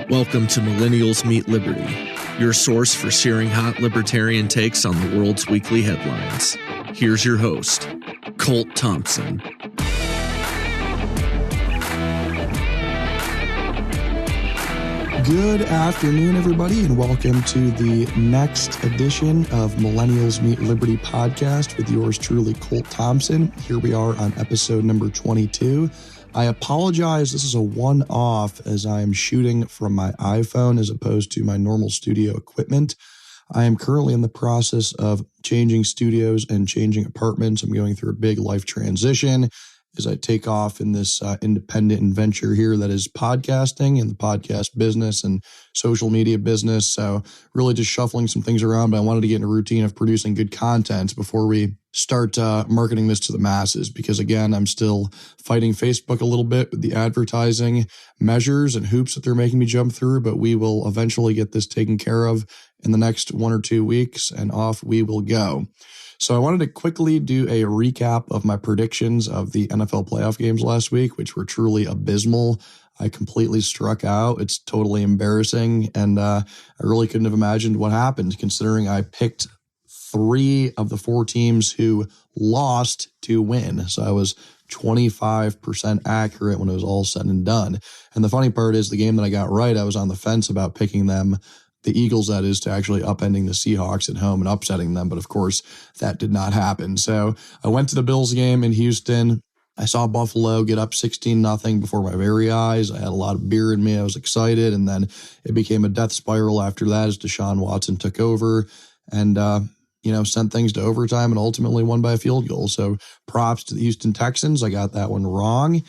Welcome to Millennials Meet Liberty, your source for searing hot libertarian takes on the world's weekly headlines. Here's your host, Colt Thompson. Good afternoon, everybody, and welcome to the next edition of Millennials Meet Liberty podcast with yours truly, Colt Thompson. Here we are on episode number 22. I apologize, this is a one-off as I am shooting from my iPhone as opposed to my normal studio equipment. I am currently in the process of changing studios and changing apartments. I'm going through a big life transition as I take off in this independent venture here that is podcasting and the podcast business and social media business. So really just shuffling some things around, but I wanted to get in a routine of producing good content before we start marketing this to the masses. Because again, I'm still fighting Facebook a little bit with the advertising measures and hoops that they're making me jump through, but we will eventually get this taken care of in the next 1 or 2 weeks and off we will go. So I wanted to quickly do a recap of my predictions of the NFL playoff games last week, which were truly abysmal. I completely struck out. It's totally embarrassing. And I really couldn't have imagined what happened, considering I picked 3 of the 4 teams who lost to win. So I was 25% accurate when it was all said and done. And the funny part is the game that I got right, I was on the fence about picking them, the Eagles, that is, to actually upending the Seahawks at home and upsetting them. But of course, that did not happen. So I went to the Bills game in Houston. I saw Buffalo get up 16-0 before my very eyes. I had a lot of beer in me. I was excited. And then it became a death spiral after that as Deshaun Watson took over and, sent things to overtime and ultimately won by a field goal. So props to the Houston Texans. I got that one wrong.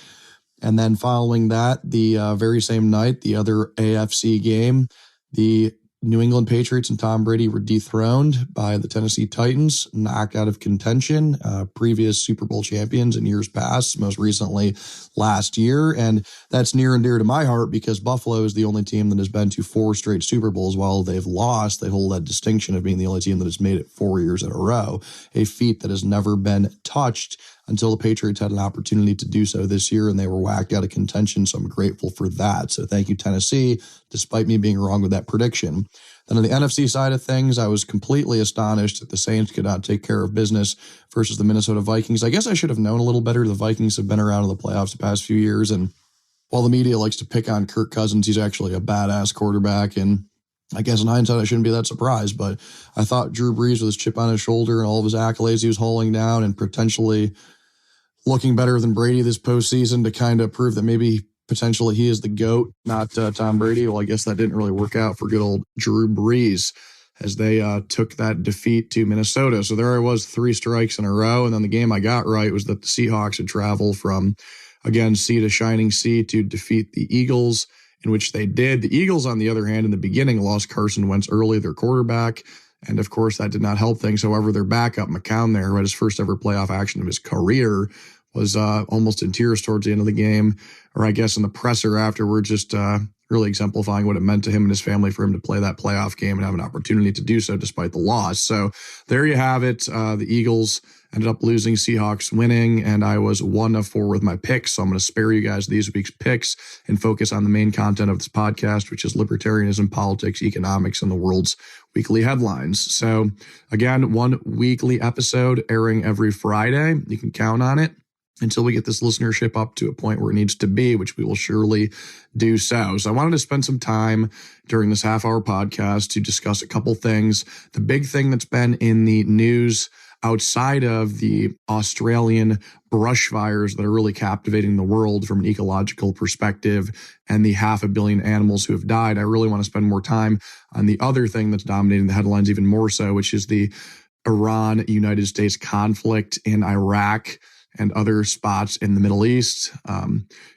And then following that, the very same night, the other AFC game, the New England Patriots and Tom Brady were dethroned by the Tennessee Titans, knocked out of contention, previous Super Bowl champions in years past, most recently last year. And that's near and dear to my heart because Buffalo is the only team that has been to 4 straight Super Bowls. While they've lost, they hold that distinction of being the only team that has made it 4 years in a row, a feat that has never been touched until the Patriots had an opportunity to do so this year, and they were whacked out of contention, so I'm grateful for that. So thank you, Tennessee, despite me being wrong with that prediction. Then on the NFC side of things, I was completely astonished that the Saints could not take care of business versus the Minnesota Vikings. I guess I should have known a little better. The Vikings have been around in the playoffs the past few years, and while the media likes to pick on Kirk Cousins, he's actually a badass quarterback, and I guess in hindsight, I shouldn't be that surprised, but I thought Drew Brees with his chip on his shoulder and all of his accolades he was hauling down and potentially looking better than Brady this postseason to kind of prove that maybe potentially he is the GOAT, not Tom Brady. Well, I guess that didn't really work out for good old Drew Brees as they took that defeat to Minnesota. So there I was, 3 strikes in a row. And then the game I got right was that the Seahawks had traveled from, again, sea to shining sea to defeat the Eagles, in which they did. The Eagles, on the other hand, in the beginning lost Carson Wentz early, their quarterback. And of course, that did not help things. However, their backup, McCown there, who had his first ever playoff action of his career, was almost in tears towards the end of the game, or I guess in the presser afterwards, just really exemplifying what it meant to him and his family for him to play that playoff game and have an opportunity to do so despite the loss. So there you have it. The Eagles ended up losing, Seahawks winning, and I was 1 of 4 with my picks. So I'm going to spare you guys these week's picks and focus on the main content of this podcast, which is libertarianism, politics, economics, and the world's weekly headlines. So again, 1 weekly episode airing every Friday. You can count on it until we get this listenership up to a point where it needs to be, which we will surely do so. So I wanted to spend some time during this half-hour podcast to discuss a couple things. The big thing that's been in the news outside of the Australian brush fires that are really captivating the world from an ecological perspective and the 500 million animals who have died, I really want to spend more time on the other thing that's dominating the headlines even more so, which is the Iran-United States conflict in Iraq and other spots in the Middle East.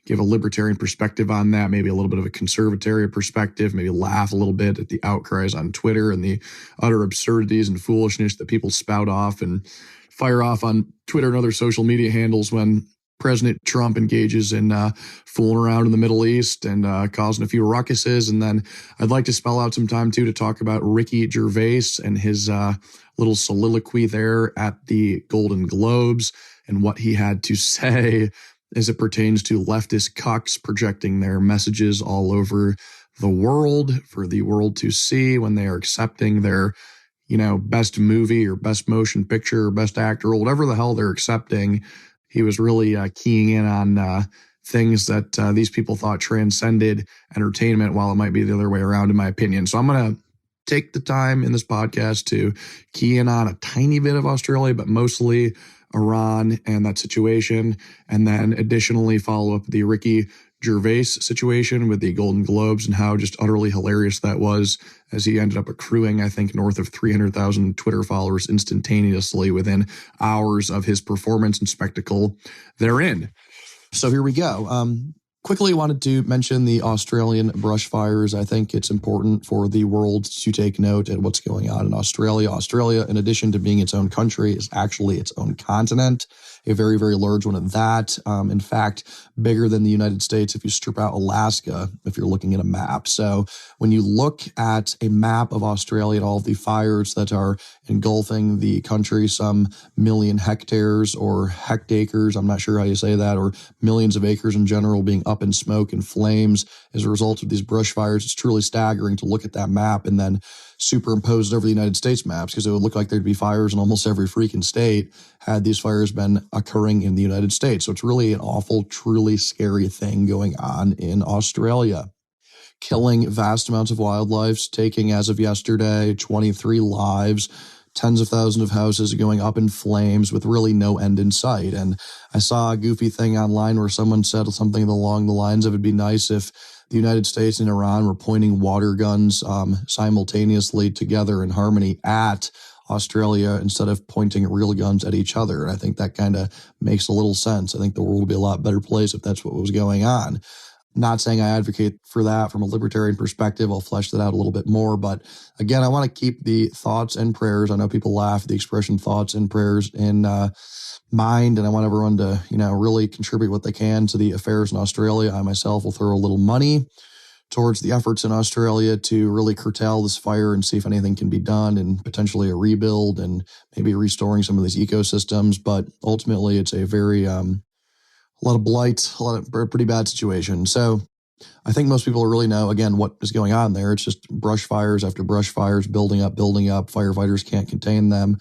Give a libertarian perspective on that, maybe a little bit of a conservatarian perspective, maybe laugh a little bit at the outcries on Twitter and the utter absurdities and foolishness that people spout off and fire off on Twitter and other social media handles when President Trump engages in fooling around in the Middle East and causing a few ruckuses. And then I'd like to spell out some time, too, to talk about Ricky Gervais and his little soliloquy there at the Golden Globes and what he had to say as it pertains to leftist cucks projecting their messages all over the world, for the world to see when they are accepting their, best movie or best motion picture or best actor or whatever the hell they're accepting. He was really keying in on things that these people thought transcended entertainment, while it might be the other way around, in my opinion. So I'm going to take the time in this podcast to key in on a tiny bit of Australia, but mostly Iran and that situation. And then additionally follow up the Ricky Gervais situation with the Golden Globes and how just utterly hilarious that was, as he ended up accruing, I think, north of 300,000 Twitter followers instantaneously within hours of his performance and spectacle therein. So here we go. Quickly wanted to mention the Australian brush fires. I think it's important for the world to take note at what's going on in Australia. Australia, in addition to being its own country, is actually its own continent, a very, very large one at that. In fact, bigger than the United States if you strip out Alaska, if you're looking at a map. So when you look at a map of Australia and all of the fires that are engulfing the country, some million hectares or hectacres, I'm not sure how you say that, or millions of acres in general being up in smoke and flames as a result of these brush fires, it's truly staggering to look at that map and then superimpose it over the United States maps, because it would look like there'd be fires in almost every freaking state had these fires been occurring in the United States. So it's really an awful, truly scary thing going on in Australia. Killing vast amounts of wildlife, taking, as of yesterday, 23 lives, tens of thousands of houses going up in flames with really no end in sight. And I saw a goofy thing online where someone said something along the lines of, it'd be nice if the United States and Iran were pointing water guns simultaneously together in harmony at Australia instead of pointing real guns at each other. And I think that kind of makes a little sense. I think the world would be a lot better place if that's what was going on. Not saying I advocate for that from a libertarian perspective. I'll flesh that out a little bit more. But again, I want to keep the thoughts and prayers. I know people laugh at the expression thoughts and prayers in mind, and I want everyone to, really contribute what they can to the affairs in Australia. I myself will throw a little money towards the efforts in Australia to really curtail this fire and see if anything can be done, and potentially a rebuild and maybe restoring some of these ecosystems. But ultimately, it's a very a lot of blight, pretty bad situation. So I think most people really know, again, what is going on there. It's just brush fires after brush fires building up. Firefighters can't contain them.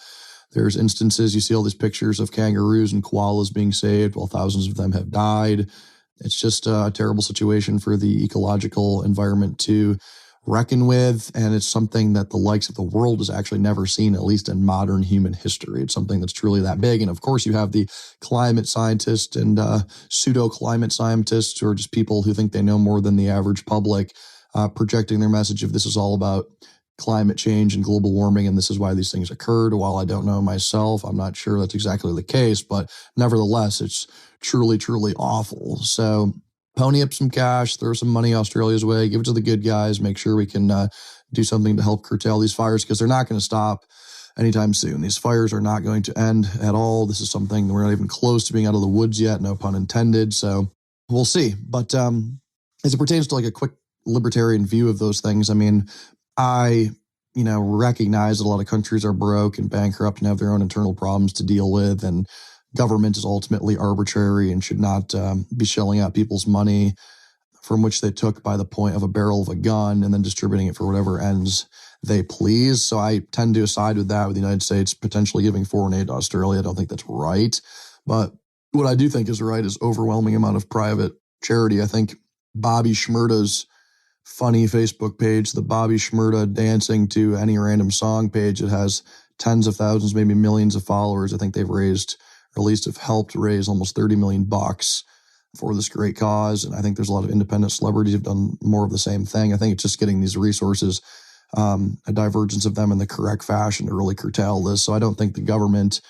There's instances, you see all these pictures of kangaroos and koalas being saved while thousands of them have died. It's just a terrible situation for the ecological environment to reckon with, and it's something that the likes of the world has actually never seen, at least in modern human history. It's something that's truly that big. And of course, you have the climate scientists and pseudo-climate scientists, or just people who think they know more than the average public, projecting their message of this is all about climate change and global warming, and this is why these things occurred. While I don't know myself, I'm not sure that's exactly the case, but nevertheless, it's truly, truly awful. So pony up some cash, throw some money Australia's way, give it to the good guys, make sure we can do something to help curtail these fires, because they're not going to stop anytime soon. These fires are not going to end at all. This is something we're not even close to being out of the woods yet, no pun intended. So we'll see. But as it pertains to like a quick libertarian view of those things, I mean, I recognize that a lot of countries are broke and bankrupt and have their own internal problems to deal with, and government is ultimately arbitrary and should not be shelling out people's money from which they took by the point of a barrel of a gun and then distributing it for whatever ends they please. So I tend to side with that, with the United States potentially giving foreign aid to Australia. I don't think that's right. But what I do think is right is overwhelming amount of private charity. I think Bobby Shmurda's funny Facebook page, the Bobby Shmurda dancing to any random song page, it has tens of thousands, maybe millions of followers. I think they've raised, or at least have helped raise, almost $30 million for this great cause. And I think there's a lot of independent celebrities who've done more of the same thing. I think it's just getting these resources, a divergence of them in the correct fashion to really curtail this. So I don't think the government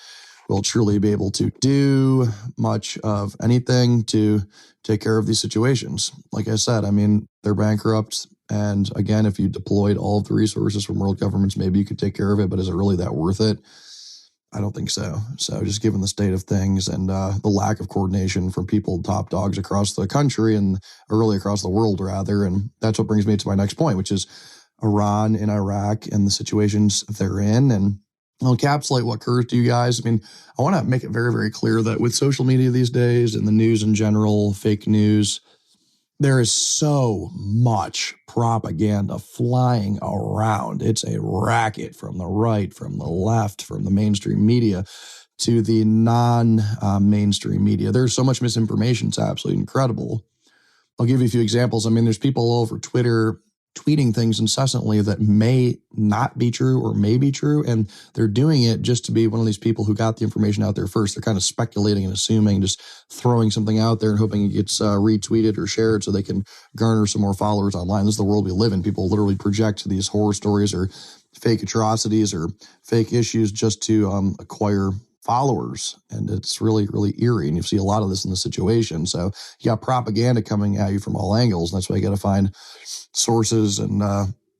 will truly be able to do much of anything to take care of these situations. Like I said, I mean, they're bankrupt. And again, if you deployed all of the resources from world governments, maybe you could take care of it, but is it really that worth it? I don't think so. So just given the state of things and the lack of coordination from people, top dogs across the country and really across the world rather. And that's what brings me to my next point, which is Iran and Iraq and the situations they're in. And I'll encapsulate what occurs to you guys. I mean, I want to make it very, very clear that with social media these days and the news in general, fake news, There is so much propaganda flying around. It's a racket from the right, from the left, from the mainstream media to the non-mainstream media. There's so much misinformation. It's absolutely incredible. I'll give you a few examples. I mean, there's people all over Twitter tweeting things incessantly that may not be true or may be true, and they're doing it just to be one of these people who got the information out there first. They're kind of speculating and assuming, just throwing something out there and hoping it gets retweeted or shared so they can garner some more followers online. This is the world we live in. People literally project these horror stories or fake atrocities or fake issues just to acquire followers. And it's really, really eerie. And you see a lot of this in the situation. So you got propaganda coming at you from all angles. And that's why you got to find sources and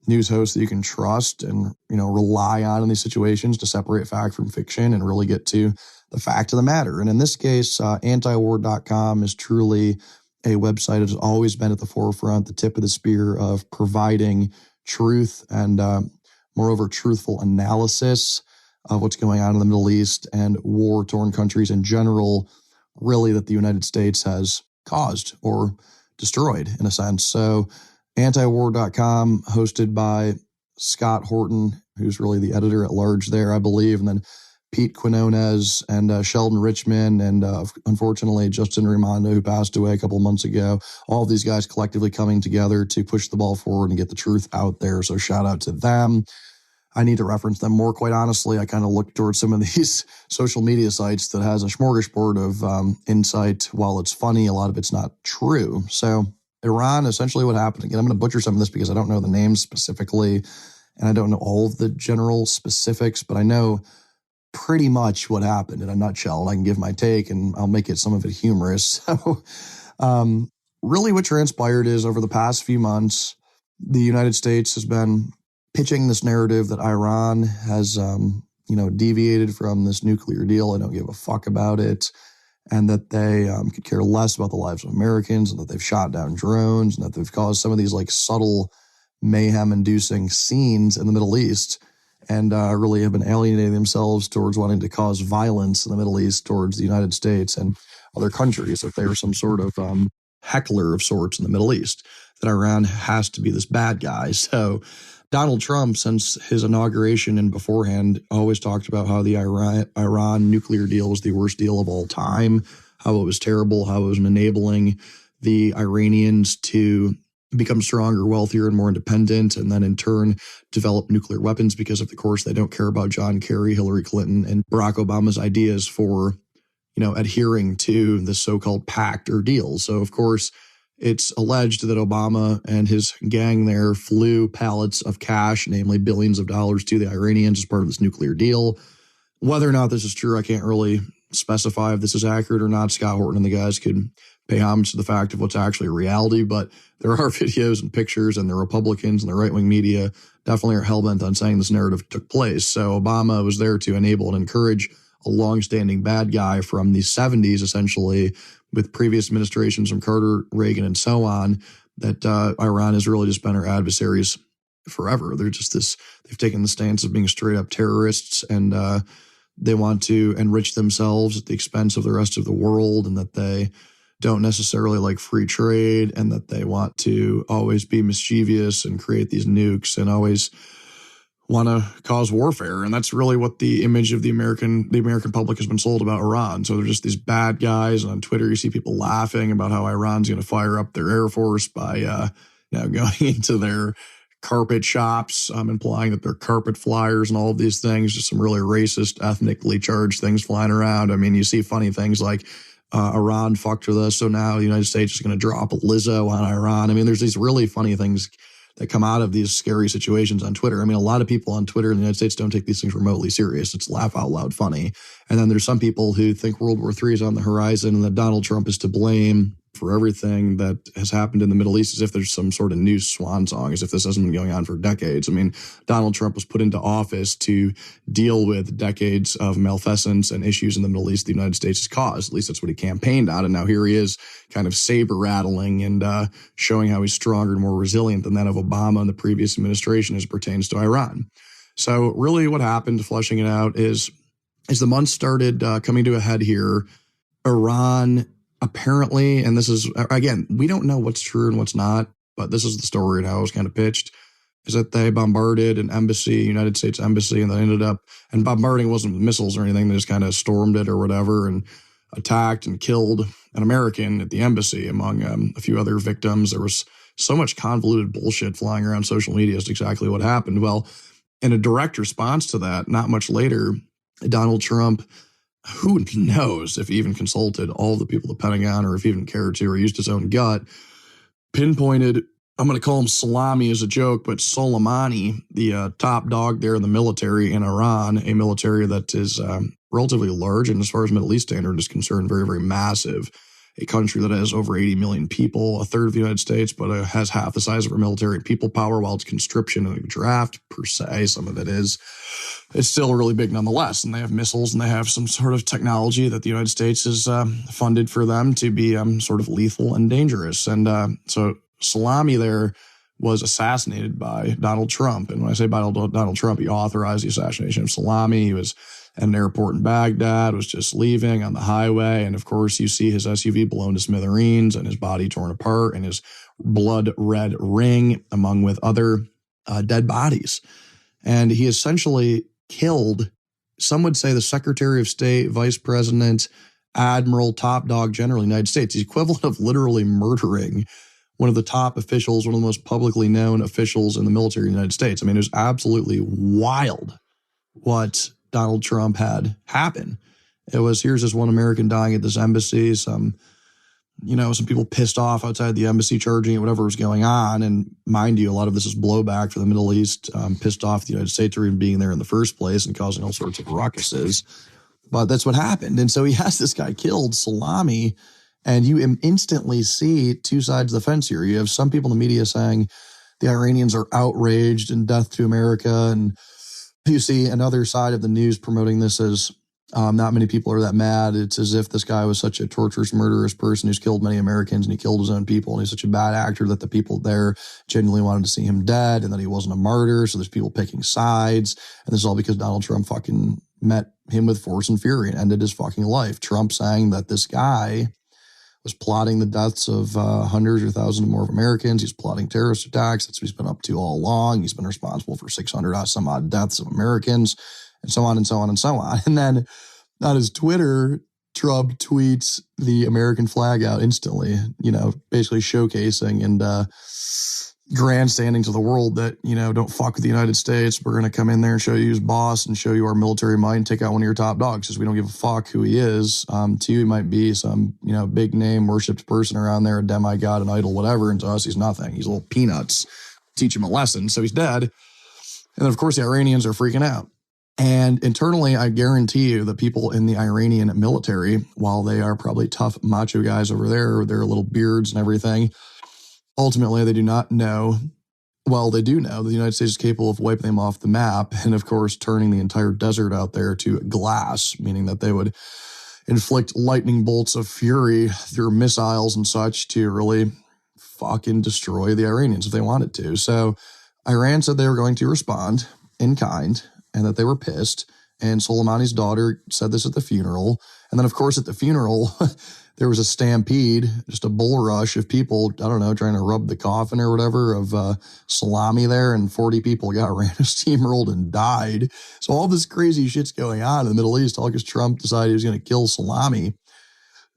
news hosts that you can trust and, rely on in these situations to separate fact from fiction and really get to the fact of the matter. And in this case, antiwar.com is truly a website that has always been at the forefront, the tip of the spear of providing truth and, moreover, truthful analysis of what's going on in the Middle East and war-torn countries in general, really, that the United States has caused or destroyed in a sense. So antiwar.com, hosted by Scott Horton, who's really the editor at large there, I believe, and then Pete Quinones and Sheldon Richman and unfortunately Justin Raimondo, who passed away a couple of months ago. All of these guys collectively coming together to push the ball forward and get the truth out there. So shout out to them. I need to reference them more, quite honestly. I kind of look towards some of these social media sites that has a smorgasbord of insight. While it's funny, a lot of it's not true. So Iran, essentially what happened, again, I'm going to butcher some of this because I don't know the names specifically, and I don't know all of the general specifics, but I know pretty much what happened in a nutshell, and I can give my take, and I'll make it some of it humorous. So really what transpired is over the past few months, the United States has been pitching this narrative that Iran has, deviated from this nuclear deal. I don't give a fuck about it. And that they could care less about the lives of Americans, and that they've shot down drones, and that they've caused some of these subtle mayhem-inducing scenes in the Middle East, and really have been alienating themselves towards wanting to cause violence in the Middle East towards the United States and other countries. If they were some sort of heckler of sorts in the Middle East, that Iran has to be this bad guy. So Donald Trump, since his inauguration and beforehand, always talked about how the Iran nuclear deal was the worst deal of all time, how it was terrible, how it was enabling the Iranians to become stronger, wealthier, and more independent, and then in turn develop nuclear weapons because, of course, they don't care about John Kerry, Hillary Clinton, and Barack Obama's ideas for, adhering to the so-called pact or deal. So, of course, it's alleged that Obama and his gang there flew pallets of cash, namely billions of dollars, to the Iranians as part of this nuclear deal. Whether or not this is true, I can't really specify if this is accurate or not. Scott Horton and the guys could pay homage to the fact of what's actually reality, but there are videos and pictures, and the Republicans and the right-wing media definitely are hell-bent on saying this narrative took place. So Obama was there to enable and encourage a long-standing bad guy from the 70s, essentially, with previous administrations from Carter, Reagan, and so on, that Iran has really just been our adversaries forever. They're just they've taken the stance of being straight up terrorists, and they want to enrich themselves at the expense of the rest of the world, and that they don't necessarily like free trade, and that they want to always be mischievous and create these nukes and always want to cause warfare. And that's really what the image of the American public has been sold about Iran. So they're just these bad guys. And on Twitter, you see people laughing about how Iran's going to fire up their Air Force by going into their carpet shops, implying that they're carpet flyers and all of these things, just some really racist, ethnically charged things flying around. I mean, you see funny things like Iran fucked with us, so now the United States is going to drop a Lizzo on Iran. I mean, there's these really funny things that come out of these scary situations on Twitter. I mean, a lot of people on Twitter in the United States don't take these things remotely serious. It's laugh out loud funny. And then there's some people who think World War III is on the horizon and that Donald Trump is to blame for everything that has happened in the Middle East, as if there's some sort of new swan song, as if this hasn't been going on for decades. I mean, Donald Trump was put into office to deal with decades of malfeasance and issues in the Middle East the United States has caused. At least that's what he campaigned on. And now here he is kind of saber rattling and showing how he's stronger and more resilient than that of Obama and the previous administration as it pertains to Iran. So really what happened, fleshing it out, is as the months started coming to a head here, Iran apparently, and this is, again, we don't know what's true and what's not, but this is the story and how it was kind of pitched, is that they bombarded an embassy, United States embassy, and they ended up, and bombarding wasn't with missiles or anything, they just kind of stormed it or whatever and attacked and killed an American at the embassy among a few other victims. There was so much convoluted bullshit flying around social media as to exactly what happened. Well, in a direct response to that, not much later, Donald Trump, who knows if he even consulted all the people at the Pentagon or if he even cared to or used his own gut, pinpointed, I'm going to call him Salami as a joke, but Soleimani, the top dog there in the military in Iran, a military that is relatively large and as far as Middle East standard is concerned, very, very massive. A country that has over 80 million people, a third of the United States, but has half the size of our military and people power, while it's conscription and a draft per se, some of it is. It's still really big nonetheless, and they have missiles and they have some sort of technology that the United States has funded for them to be sort of lethal and dangerous. And so Salami there was assassinated by Donald Trump. And when I say by Donald Trump, he authorized the assassination of Salami. He was at an airport in Baghdad, was just leaving on the highway. And of course, you see his SUV blown to smithereens and his body torn apart and his blood red ring among with other dead bodies. And he essentially killed, some would say, the Secretary of State, Vice President, Admiral, top dog general of the United States. The equivalent of literally murdering one of the top officials, one of the most publicly known officials in the military of the United States. I mean, it was absolutely wild what Donald Trump had happen. It was, here's this one American dying at this embassy, some people pissed off outside the embassy charging it, whatever was going on. And mind you, a lot of this is blowback for the Middle East, pissed off the United States for even being there in the first place and causing all sorts of ruckuses. But that's what happened. And so he has this guy killed, Salami, and you instantly see two sides of the fence here. You have some people in the media saying the Iranians are outraged and death to America. And you see another side of the news promoting this as not many people are that mad. It's as if this guy was such a torturous, murderous person who's killed many Americans and he killed his own people. And he's such a bad actor that the people there genuinely wanted to see him dead and that he wasn't a martyr. So there's people picking sides. And this is all because Donald Trump fucking met him with force and fury and ended his fucking life. Trump saying that this guy was plotting the deaths of hundreds or thousands more of Americans. He's plotting terrorist attacks. That's what he's been up to all along. He's been responsible for 600 some odd deaths of Americans, and so on and so on and so on. And then on his Twitter, Trump tweets the American flag out instantly, basically showcasing and grandstanding to the world that, don't fuck with the United States. We're going to come in there and show you who's boss and show you our military might and take out one of your top dogs because we don't give a fuck who he is. To you, he might be some, big name worshipped person around there, a demigod, an idol, whatever. And to us, he's nothing. He's little peanuts. Teach him a lesson. So he's dead. And then, of course, the Iranians are freaking out. And internally, I guarantee you the people in the Iranian military, while they are probably tough macho guys over there, their little beards and everything, ultimately, they do not know. Well, they do know that the United States is capable of wiping them off the map and, of course, turning the entire desert out there to glass, meaning that they would inflict lightning bolts of fury through missiles and such to really fucking destroy the Iranians if they wanted to. So Iran said they were going to respond in kind and that they were pissed. And Soleimani's daughter said this at the funeral. And then, of course, at the funeral, there was a stampede, just a bull rush of people, I don't know, trying to rub the coffin or whatever of Salami there, and 40 people got random steamrolled and died. So all this crazy shit's going on in the Middle East, all because Trump decided he was going to kill Salami.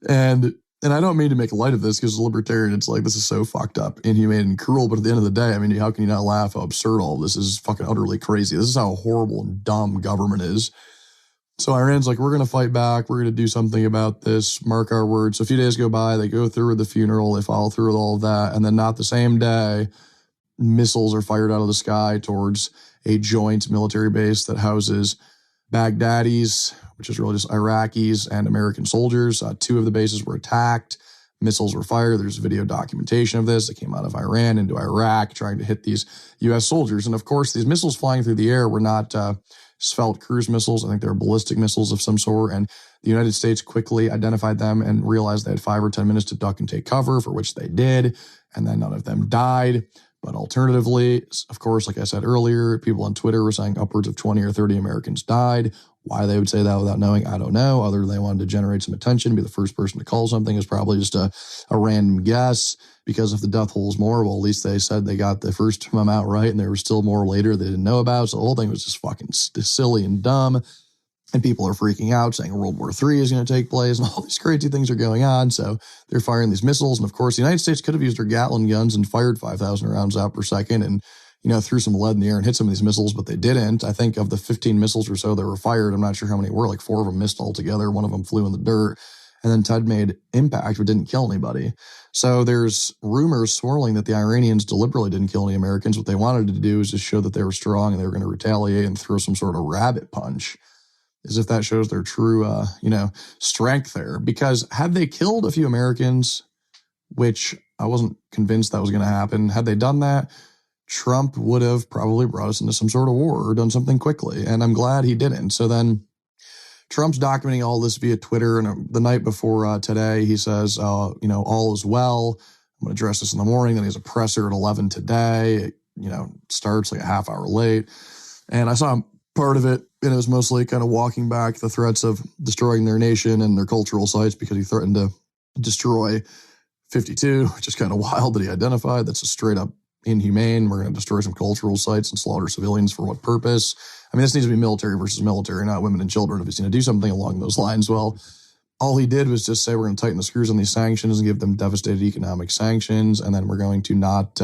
And I don't mean to make light of this because as a libertarian, it's like, this is so fucked up, inhumane, and cruel. But at the end of the day, I mean, how can you not laugh how absurd all of this is? Fucking utterly crazy. This is how horrible and dumb government is. So Iran's like, we're going to fight back. We're going to do something about this. Mark our words. So a few days go by. They go through with the funeral. They follow through with all of that. And then not the same day, missiles are fired out of the sky towards a joint military base that houses Baghdadis, which is really just Iraqis and American soldiers. Two of the bases were attacked. Missiles were fired. There's video documentation of this. It came out of Iran into Iraq trying to hit these U.S. soldiers. And of course, these missiles flying through the air were not Svelte cruise missiles. I think they were ballistic missiles of some sort. And the United States quickly identified them and realized they had 5 or 10 minutes to duck and take cover, for which they did. And then none of them died. But alternatively, of course, like I said earlier, people on Twitter were saying upwards of 20 or 30 Americans died. Why they would say that without knowing, I don't know. Other than they wanted to generate some attention, be the first person to call something is probably just a random guess. Because if the death toll is more, well, at least they said they got the first amount right, and there was still more later they didn't know about. So the whole thing was just fucking silly and dumb. And people are freaking out, saying World War III is going to take place, and all these crazy things are going on. So they're firing these missiles. And of course, the United States could have used their Gatling guns and fired 5,000 rounds out per second and, threw some lead in the air and hit some of these missiles, but they didn't. I think of the 15 missiles or so that were fired, I'm not sure how many were, like 4 of them missed altogether. One of them flew in the dirt. And then Ted made impact, but didn't kill anybody. So there's rumors swirling that the Iranians deliberately didn't kill any Americans. What they wanted to do is just show that they were strong and they were going to retaliate and throw some sort of rabbit punch, as if that shows their true, strength there. Because had they killed a few Americans, which I wasn't convinced that was going to happen, had they done that, Trump would have probably brought us into some sort of war or done something quickly. And I'm glad he didn't. So then Trump's documenting all this via Twitter. And the night before today, he says, all is well. I'm going to address this in the morning. Then he has a presser at 11 today. It, starts like a half hour late. And I saw part of it, and it was mostly kind of walking back the threats of destroying their nation and their cultural sites, because he threatened to destroy 52, which is kind of wild that he identified. That's a straight up inhumane. We're going to destroy some cultural sites and slaughter civilians for what purpose? I mean, this needs to be military versus military, not women and children. If he's going to do something along those lines, well, all he did was just say we're going to tighten the screws on these sanctions and give them devastated economic sanctions, and then we're going to not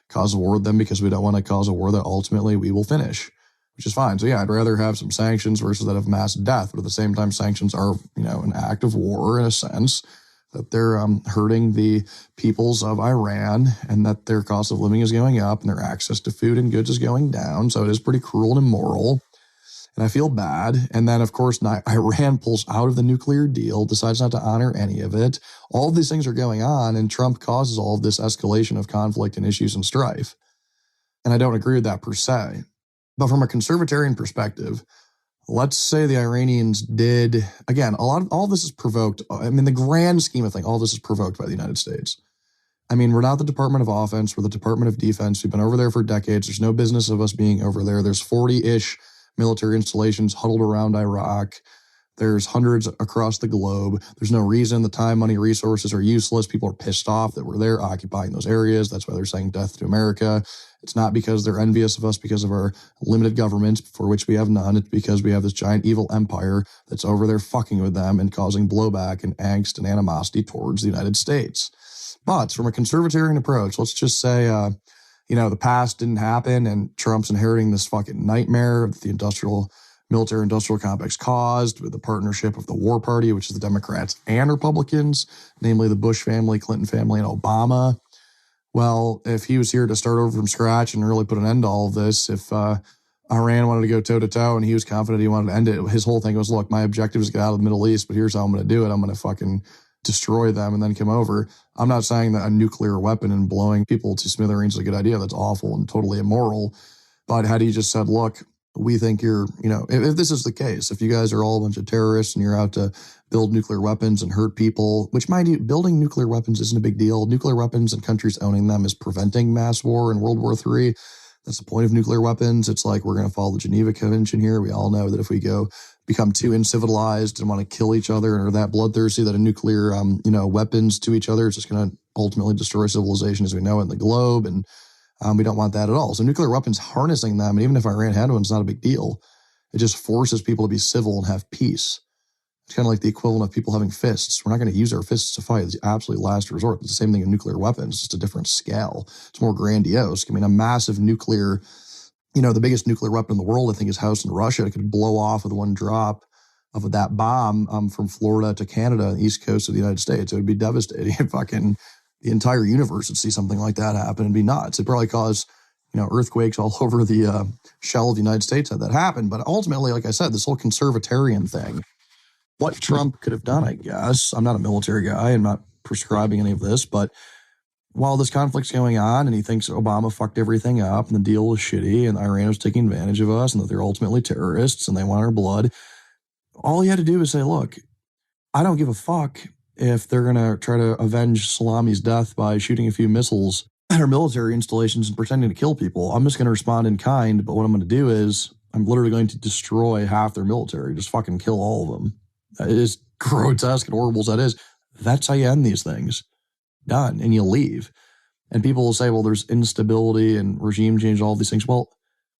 cause a war with them because we don't want to cause a war that ultimately we will finish, which is fine. So yeah, I'd rather have some sanctions versus that of mass death. But at the same time, sanctions are, an act of war in a sense, that they're hurting the peoples of Iran, and that their cost of living is going up and their access to food and goods is going down. So it is pretty cruel and immoral. And I feel bad. And then, of course, Iran pulls out of the nuclear deal, decides not to honor any of it. All of these things are going on, and Trump causes all of this escalation of conflict and issues and strife. And I don't agree with that per se. But from a conservatarian perspective, let's say the Iranians did, again, all this is provoked. I mean, the grand scheme of things, all this is provoked by the United States. I mean, we're not the Department of Offense. We're the Department of Defense. We've been over there for decades. There's no business of us being over there. There's 40-ish military installations huddled around Iraq. There's hundreds across the globe. There's no reason. The time, money, resources are useless. People are pissed off that we're there occupying those areas. That's why they're saying death to America. It's not because they're envious of us because of our limited government, for which we have none. It's because we have this giant evil empire that's over there fucking with them and causing blowback and angst and animosity towards the United States. But from a conservatarian approach, let's just say, the past didn't happen and Trump's inheriting this fucking nightmare that the military-industrial complex caused with the partnership of the war party, which is the Democrats and Republicans, namely the Bush family, Clinton family, and Obama. Well, if he was here to start over from scratch and really put an end to all of this, if Iran wanted to go toe-to-toe and he was confident he wanted to end it, his whole thing was, look, my objective is to get out of the Middle East, but here's how I'm going to do it. I'm going to fucking destroy them and then come over. I'm not saying that a nuclear weapon and blowing people to smithereens is a good idea. That's awful and totally immoral. But had he just said, look, we think you're, if this is the case, if you guys are all a bunch of terrorists and you're out to build nuclear weapons and hurt people, which, mind you, building nuclear weapons isn't a big deal. Nuclear weapons and countries owning them is preventing mass war in World War III. That's the point of nuclear weapons. It's like we're going to follow the Geneva Convention here. We all know that if we become too incivilized and want to kill each other and are that bloodthirsty that a nuclear, weapons to each other, it's just going to ultimately destroy civilization as we know it in the globe. And we don't want that at all. So nuclear weapons, harnessing them, and even if Iran had one, it's not a big deal. It just forces people to be civil and have peace. It's kind of like the equivalent of people having fists. We're not going to use our fists to fight. It's the absolute last resort. It's the same thing in nuclear weapons. It's just a different scale. It's more grandiose. I mean, a massive nuclear, the biggest nuclear weapon in the world, I think, is housed in Russia. It could blow off with one drop of that bomb from Florida to Canada on the east coast of the United States. It would be devastating. Fucking the entire universe would see something like that happen and be nuts. It'd probably cause, earthquakes all over the shell of the United States had that happen. But ultimately, like I said, this whole conservatarian thing, what Trump could have done, I guess. I'm not a military guy. I'm not prescribing any of this. But while this conflict's going on and he thinks Obama fucked everything up and the deal was shitty and Iran was taking advantage of us and that they're ultimately terrorists and they want our blood, all he had to do was say, look, I don't give a fuck if they're going to try to avenge Salami's death by shooting a few missiles at our military installations and pretending to kill people. I'm just going to respond in kind, but what I'm going to do is I'm literally going to destroy half their military, just fucking kill all of them. It is grotesque and horrible as that is. That's how you end these things. Done. And you leave. And people will say, well, there's instability and regime change, all these things. Well,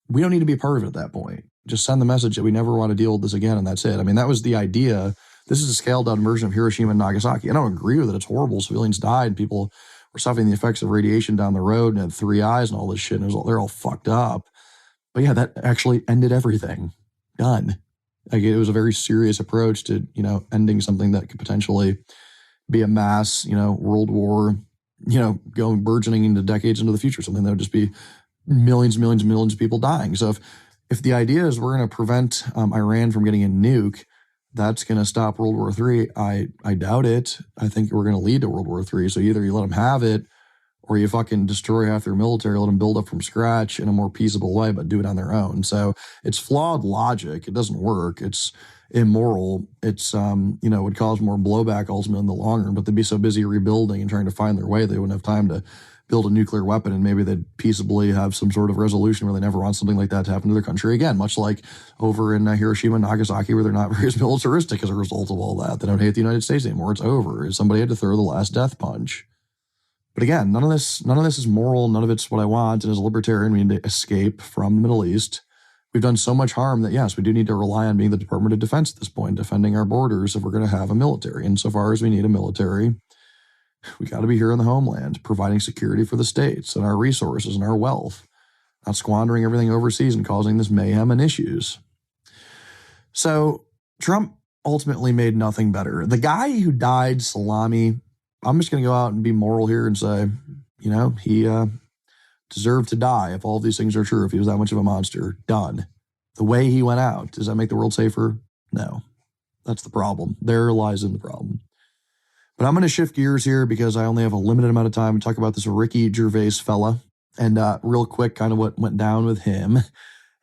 we don't need to be a part of it at that point. Just send the message that we never want to deal with this again, and that's it. I mean, that was the idea. This is a scaled-down version of Hiroshima and Nagasaki. I don't agree with it. It's horrible. Civilians died. People were suffering the effects of radiation down the road and had 3 eyes and all this shit. And they're all fucked up. But yeah, that actually ended everything. Done. Like, it was a very serious approach to, ending something that could potentially be a mass, world war, going burgeoning into decades into the future, something that would just be millions and millions and millions of people dying. So if the idea is we're going to prevent Iran from getting a nuke, that's going to stop World War III. I doubt it. I think we're going to lead to World War III. So either you let them have it, or you fucking destroy half their military, let them build up from scratch in a more peaceable way, but do it on their own. So it's flawed logic. It doesn't work. It's immoral. It's, would cause more blowback ultimately in the long run, but they'd be so busy rebuilding and trying to find their way, they wouldn't have time to build a nuclear weapon, and maybe they'd peaceably have some sort of resolution where they never want something like that to happen to their country again, much like over in Hiroshima and Nagasaki, where they're not very militaristic as a result of all that. They don't hate the United States anymore. It's over. Somebody had to throw the last death punch. But again, none of this is moral. None of it's what I want. And as a libertarian, we need to escape from the Middle East. We've done so much harm that, yes, we do need to rely on being the Department of Defense at this point, defending our borders if we're going to have a military. Insofar as we need a military, we got to be here in the homeland, providing security for the states and our resources and our wealth, not squandering everything overseas and causing this mayhem and issues. So Trump ultimately made nothing better. The guy who died, Salami, I'm just going to go out and be moral here and say, he deserved to die if all of these things are true, if he was that much of a monster. Done. The way he went out, does that make the world safer? No. That's the problem. There lies in the problem. But I'm going to shift gears here because I only have a limited amount of time to talk about this Ricky Gervais fella. And real quick, kind of what went down with him.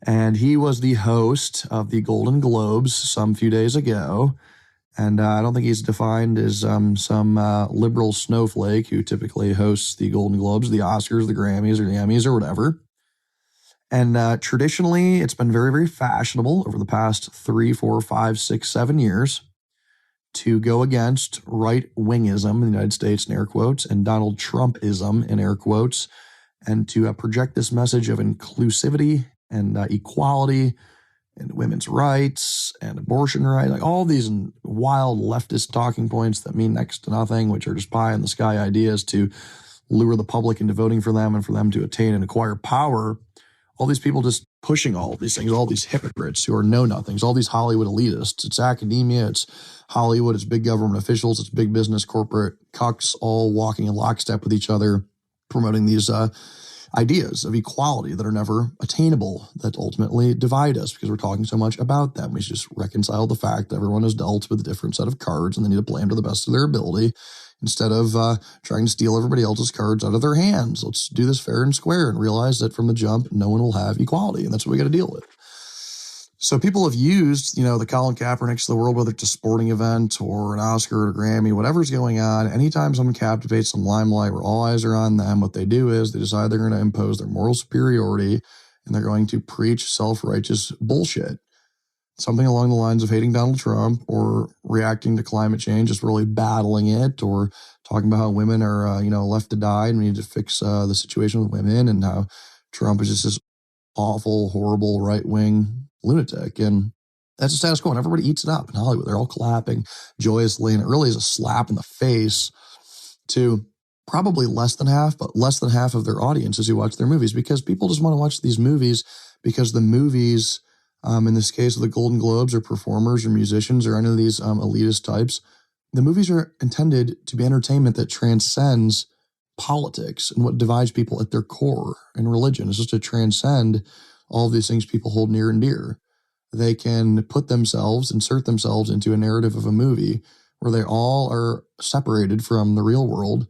And he was the host of the Golden Globes some few days ago. And I don't think he's defined as some liberal snowflake who typically hosts the Golden Globes, the Oscars, the Grammys, or the Emmys, or whatever. And traditionally, it's been very, very fashionable over the past 3, 4, 5, 6, 7 years to go against right-wingism in the United States, in air quotes, and Donald Trumpism, in air quotes, and to project this message of inclusivity and equality and women's rights and abortion rights, like all these wild leftist talking points that mean next to nothing, which are just pie in the sky ideas to lure the public into voting for them and for them to attain and acquire power. All these people just pushing all these things, all these hypocrites who are know-nothings, all these Hollywood elitists. It's academia, it's Hollywood, it's big government officials, it's big business, corporate cucks, all walking in lockstep with each other, promoting these ideas of equality that are never attainable, that ultimately divide us because we're talking so much about them. We should just reconcile the fact that everyone is dealt with a different set of cards and they need to play them to the best of their ability instead of trying to steal everybody else's cards out of their hands. Let's do this fair and square and realize that from the jump, no one will have equality, and that's what we got to deal with. So people have used, the Colin Kaepernicks of the world, whether it's a sporting event or an Oscar or a Grammy, whatever's going on. Anytime someone captivates some limelight where all eyes are on them, what they do is they decide they're going to impose their moral superiority and they're going to preach self-righteous bullshit. Something along the lines of hating Donald Trump or reacting to climate change, just really battling it, or talking about how women are, left to die and we need to fix the situation with women, and how Trump is just this awful, horrible right-wing lunatic. And that's the status quo, and everybody eats it up in Hollywood. They're all clapping joyously, and it really is a slap in the face to probably less than half of their audiences who watch their movies, because people just want to watch these movies because the movies, in this case of the Golden Globes, or performers or musicians or any of these elitist types, the movies are intended to be entertainment that transcends politics and what divides people at their core, and religion. It's just to transcend all of these things people hold near and dear. They can insert themselves into a narrative of a movie where they all are separated from the real world,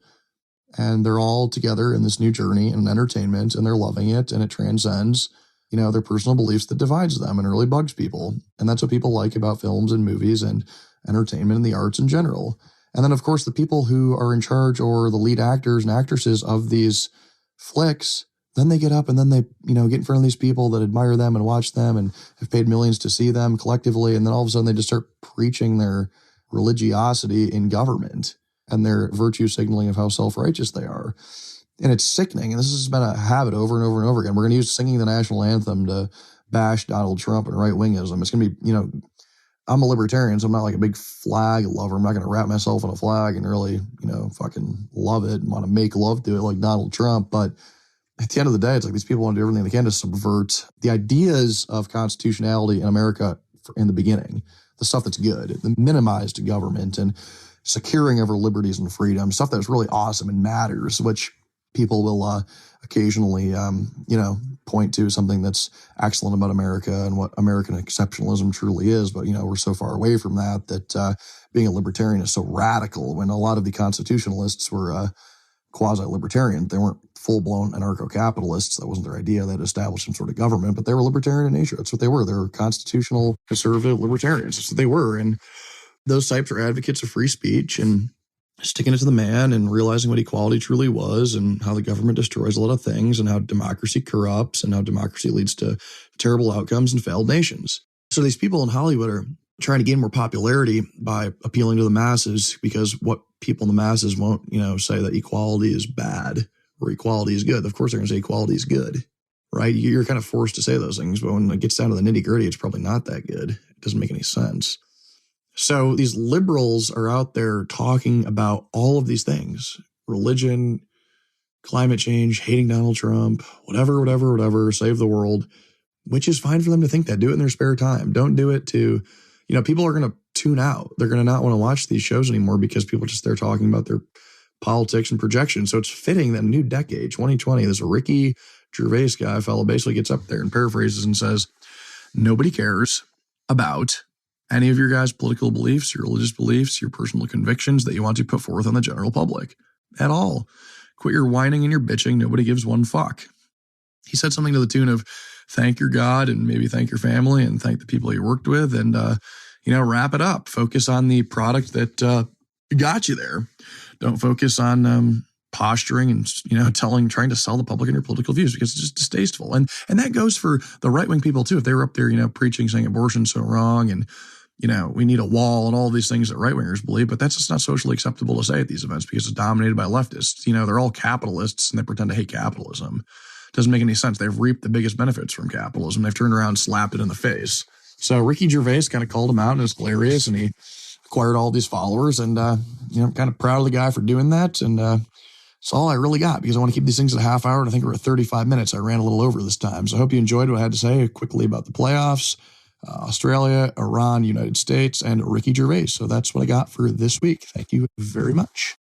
and they're all together in this new journey and entertainment, and they're loving it, and it transcends, their personal beliefs that divides them, and it really bugs people. And that's what people like about films and movies and entertainment and the arts in general. And then, of course, the people who are in charge, or the lead actors and actresses of these flicks, then they get up and then they, get in front of these people that admire them and watch them and have paid millions to see them collectively. And then all of a sudden they just start preaching their religiosity in government and their virtue signaling of how self-righteous they are. And it's sickening. And this has been a habit over and over and over again. We're going to use singing the national anthem to bash Donald Trump and right-wingism. It's going to be, I'm a libertarian, so I'm not like a big flag lover. I'm not going to wrap myself in a flag and really, fucking love it and want to make love to it like Donald Trump. But at the end of the day, it's like these people want to do everything they can to subvert the ideas of constitutionality in America in the beginning, the stuff that's good, the minimized government and securing of our liberties and freedom, stuff that's really awesome and matters, which people will occasionally, point to something that's excellent about America and what American exceptionalism truly is. But, we're so far away from that being a libertarian is so radical when a lot of the constitutionalists were quasi-libertarian. They weren't full-blown anarcho-capitalists. That wasn't their idea. They'd established some sort of government, but they were libertarian in nature. That's what they were. They were constitutional, conservative libertarians. That's what they were. And those types are advocates of free speech and sticking it to the man and realizing what equality truly was and how the government destroys a lot of things and how democracy corrupts and how democracy leads to terrible outcomes in failed nations. So these people in Hollywood are trying to gain more popularity by appealing to the masses because what people in the masses won't, say that equality is bad or equality is good. Of course, they're going to say equality is good, right? You're kind of forced to say those things, but when it gets down to the nitty gritty, it's probably not that good. It doesn't make any sense. So these liberals are out there talking about all of these things, religion, climate change, hating Donald Trump, whatever, save the world, which is fine for them to think that. Do it in their spare time. Don't do it to, people are going to tune out. They're going to not want to watch these shows anymore because people are just there talking about their politics and projections. So it's fitting that a new decade, 2020, this Ricky Gervais fellow basically gets up there and paraphrases and says, nobody cares about any of your guys' political beliefs, your religious beliefs, your personal convictions that you want to put forth on the general public at all. Quit your whining and your bitching. Nobody gives one fuck. He said something to the tune of thank your God and maybe thank your family and thank the people you worked with and, wrap it up. Focus on the product that got you there. Don't focus on posturing and, trying to sell the public in your political views because it's just distasteful. And that goes for the right-wing people too. If they were up there, preaching, saying abortion's so wrong and, we need a wall and all these things that right-wingers believe, but that's just not socially acceptable to say at these events because it's dominated by leftists. They're all capitalists and they pretend to hate capitalism. It doesn't make any sense. They've reaped the biggest benefits from capitalism. They've turned around and slapped it in the face. So Ricky Gervais kind of called him out and it was hilarious and he acquired all these followers and, I'm kind of proud of the guy for doing that. And that's all I really got because I want to keep these things at a half hour and I think we're at 35 minutes. I ran a little over this time. So I hope you enjoyed what I had to say quickly about the playoffs. Australia, Iran, United States, and Ricky Gervais. So that's what I got for this week. Thank you very much.